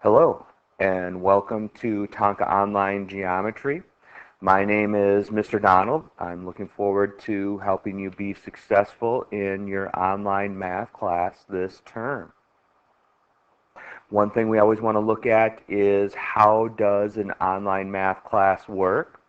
Hello, and welcome to Tonka Online Geometry. My name is Mr. Donald. I'm looking forward to helping you be successful in your online math class this term. One thing we always want to look at is how does an online math class work?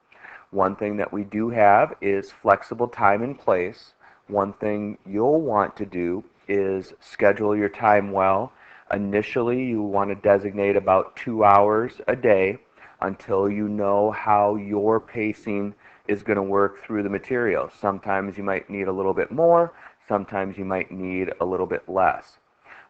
One thing that we do have is flexible time and place. One thing you'll want to do is schedule your time well. Initially, you want to designate about 2 hours a day until you know how your pacing is going to work through the material. Sometimes you might need a little bit more, sometimes you might need a little bit less.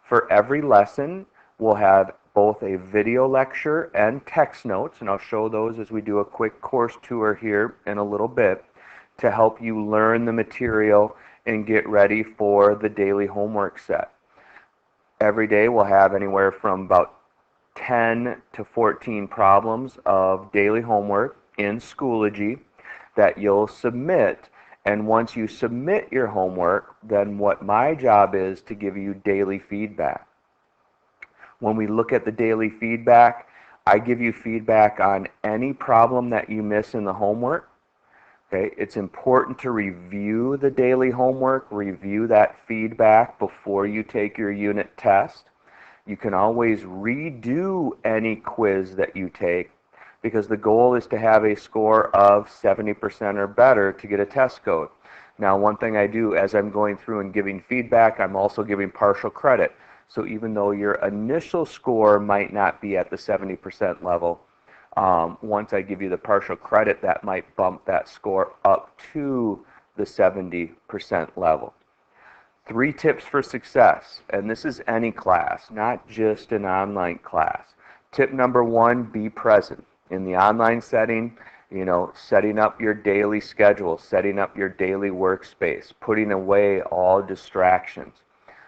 For every lesson, we'll have both a video lecture and text notes, and I'll show those as we do a quick course tour here in a little bit to help you learn the material and get ready for the daily homework set. Every day we'll have anywhere from about 10 to 14 problems of daily homework in Schoology that you'll submit. And once you submit your homework, then what my job is to give you daily feedback. When we look at the daily feedback, I give you feedback on any problem that you miss in the homework. Okay, it's important to review the daily homework, review that feedback before you take your unit test. You can always redo any quiz that you take because the goal is to have a score of 70% or better to get a test code. Now, one thing I do as I'm going through and giving feedback, I'm also giving partial credit. So even though your initial score might not be at the 70% level, once I give you the partial credit, that might bump that score up to the 70% level. 3 tips for success, and this is any class, not just an online class. Tip number 1, be present. In the online setting, setting up your daily schedule, setting up your daily workspace, putting away all distractions.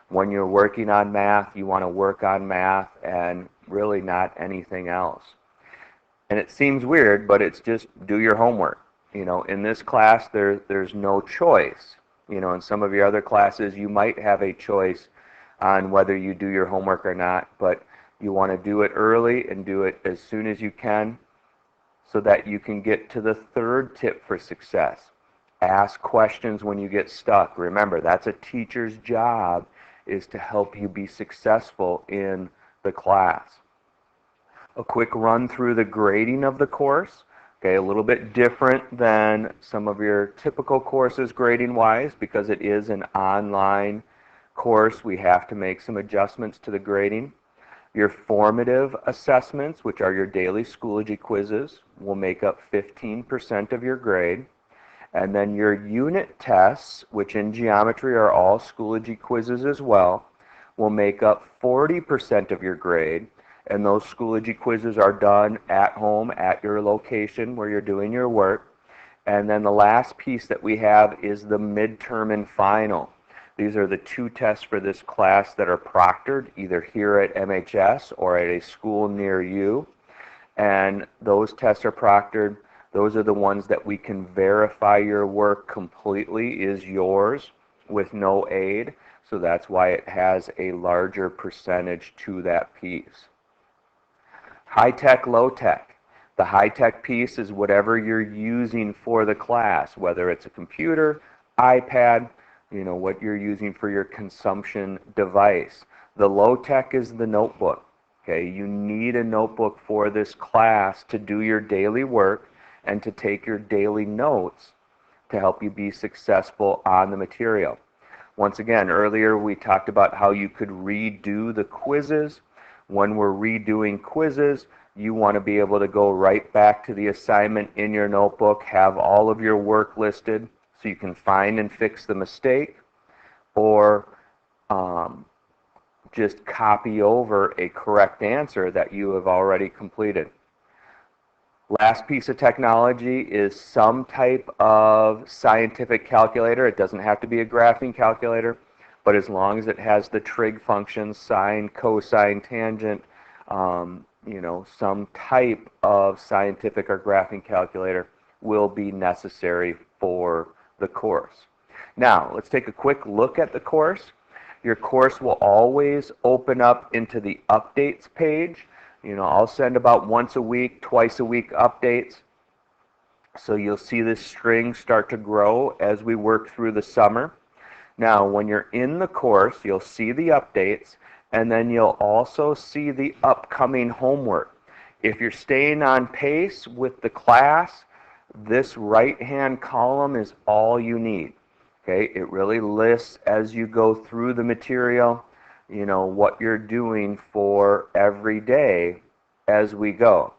When you're working on math, you want to work on math and really not anything else. And it seems weird, but it's just do your homework. In this class, there's no choice. In some of your other classes, you might have a choice on whether you do your homework or not, but you want to do it early and do it as soon as you can so that you can get to the 3rd tip for success. Ask questions when you get stuck. Remember, that's a teacher's job, is to help you be successful in the class. A quick run through the grading of the course. Okay, a little bit different than some of your typical courses grading-wise because it is an online course. We have to make some adjustments to the grading. Your formative assessments, which are your daily Schoology quizzes, will make up 15% of your grade. And then your unit tests, which in geometry are all Schoology quizzes as well, will make up 40% of your grade. And those Schoology quizzes are done at home, at your location where you're doing your work. And then the last piece that we have is the midterm and final. These are the 2 tests for this class that are proctored, either here at MHS or at a school near you. And those tests are proctored. Those are the ones that we can verify your work completely is yours with no aid. So that's why it has a larger percentage to that piece. High-tech, low-tech. The high-tech piece is whatever you're using for the class, whether it's a computer, iPad, what you're using for your consumption device. The low-tech is the notebook. Okay, you need a notebook for this class to do your daily work and to take your daily notes to help you be successful on the material. Once again, earlier we talked about how you could redo the quizzes. When we're redoing quizzes, you want to be able to go right back to the assignment in your notebook, have all of your work listed so you can find and fix the mistake, or just copy over a correct answer that you have already completed. Last piece of technology is some type of scientific calculator. It doesn't have to be a graphing calculator, but as long as it has the trig functions, sine, cosine, tangent, some type of scientific or graphing calculator will be necessary for the course. Now, let's take a quick look at the course. Your course will always open up into the updates page. I'll send about once a week, twice a week updates. So you'll see this string start to grow as we work through the summer. Now, when you're in the course, you'll see the updates, and then you'll also see the upcoming homework. If you're staying on pace with the class, this right-hand column is all you need. Okay, it really lists as you go through the material, what you're doing for every day as we go.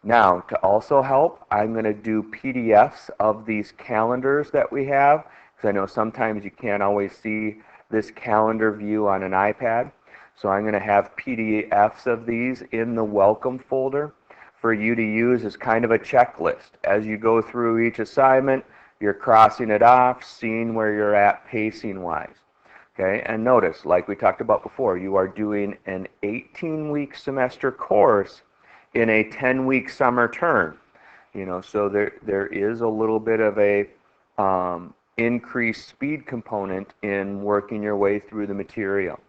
Now, to also help, I'm going to do PDFs of these calendars that we have, because I know sometimes you can't always see this calendar view on an iPad. So I'm going to have PDFs of these in the welcome folder for you to use as kind of a checklist. As you go through each assignment, you're crossing it off, seeing where you're at pacing-wise. Okay, and notice, like we talked about before, you are doing an 18-week semester course in a 10-week summer term. So there is a little bit of a increased speed component in working your way through the material.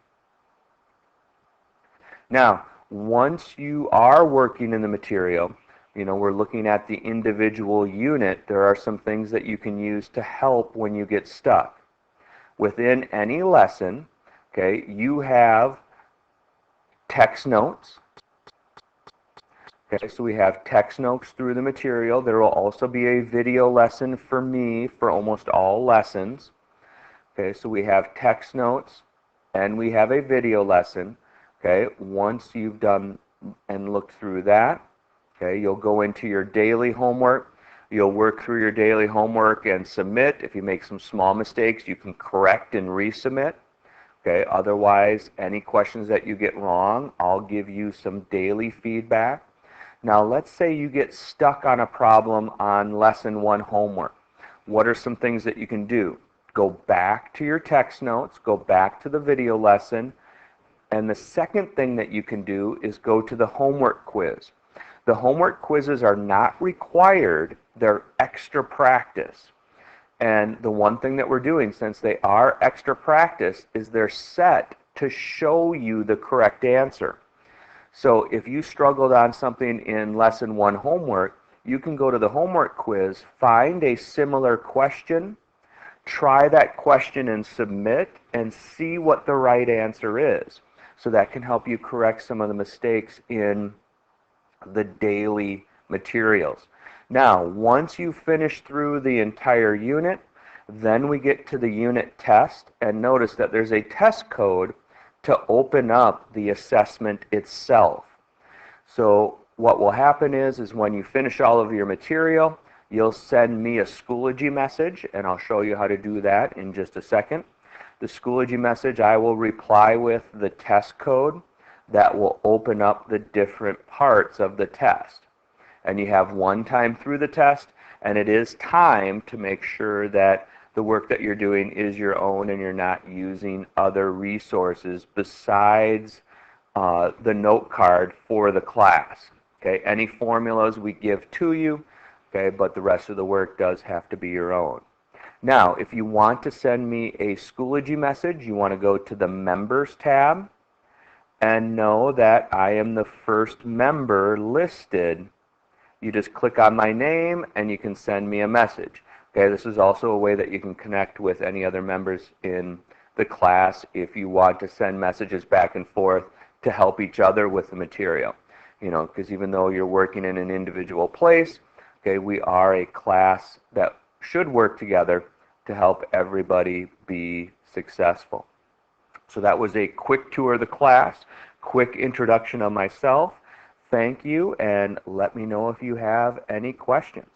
Now, once you are working in the material, we're looking at the individual unit, there are some things that you can use to help when you get stuck. Within any lesson, okay, you have text notes. Okay, so we have text notes through the material. There will also be a video lesson for me for almost all lessons. Okay, so we have text notes and we have a video lesson. Okay, once you've done and looked through that, okay, you'll go into your daily homework. You'll work through your daily homework and submit. If you make some small mistakes, you can correct and resubmit. Okay, otherwise, any questions that you get wrong, I'll give you some daily feedback. Now, let's say you get stuck on a problem on lesson 1 homework. What are some things that you can do? Go back to your text notes, go back to the video lesson, and the second thing that you can do is go to the homework quiz. The homework quizzes are not required, they're extra practice. And the one thing that we're doing, since they are extra practice, is they're set to show you the correct answer. So if you struggled on something in lesson 1 homework, you can go to the homework quiz, find a similar question, try that question and submit, and see what the right answer is. So that can help you correct some of the mistakes in the daily materials. Now, once you finish through the entire unit, then we get to the unit test, and notice that there's a test code to open up the assessment itself. So what will happen is when you finish all of your material, you'll send me a Schoology message, and I'll show you how to do that in just a second. The Schoology message, I will reply with the test code that will open up the different parts of the test. And you have one time through the test, and it is time to make sure that the work that you're doing is your own and you're not using other resources besides the note card for the class. Okay, any formulas we give to you, okay, but the rest of the work does have to be your own. Now, if you want to send me a Schoology message, you want to go to the Members tab and know that I am the first member listed. You just click on my name and you can send me a message. Okay, this is also a way that you can connect with any other members in the class if you want to send messages back and forth to help each other with the material. Because even though you're working in an individual place, okay, we are a class that should work together to help everybody be successful. So that was a quick tour of the class, quick introduction of myself. Thank you, and let me know if you have any questions.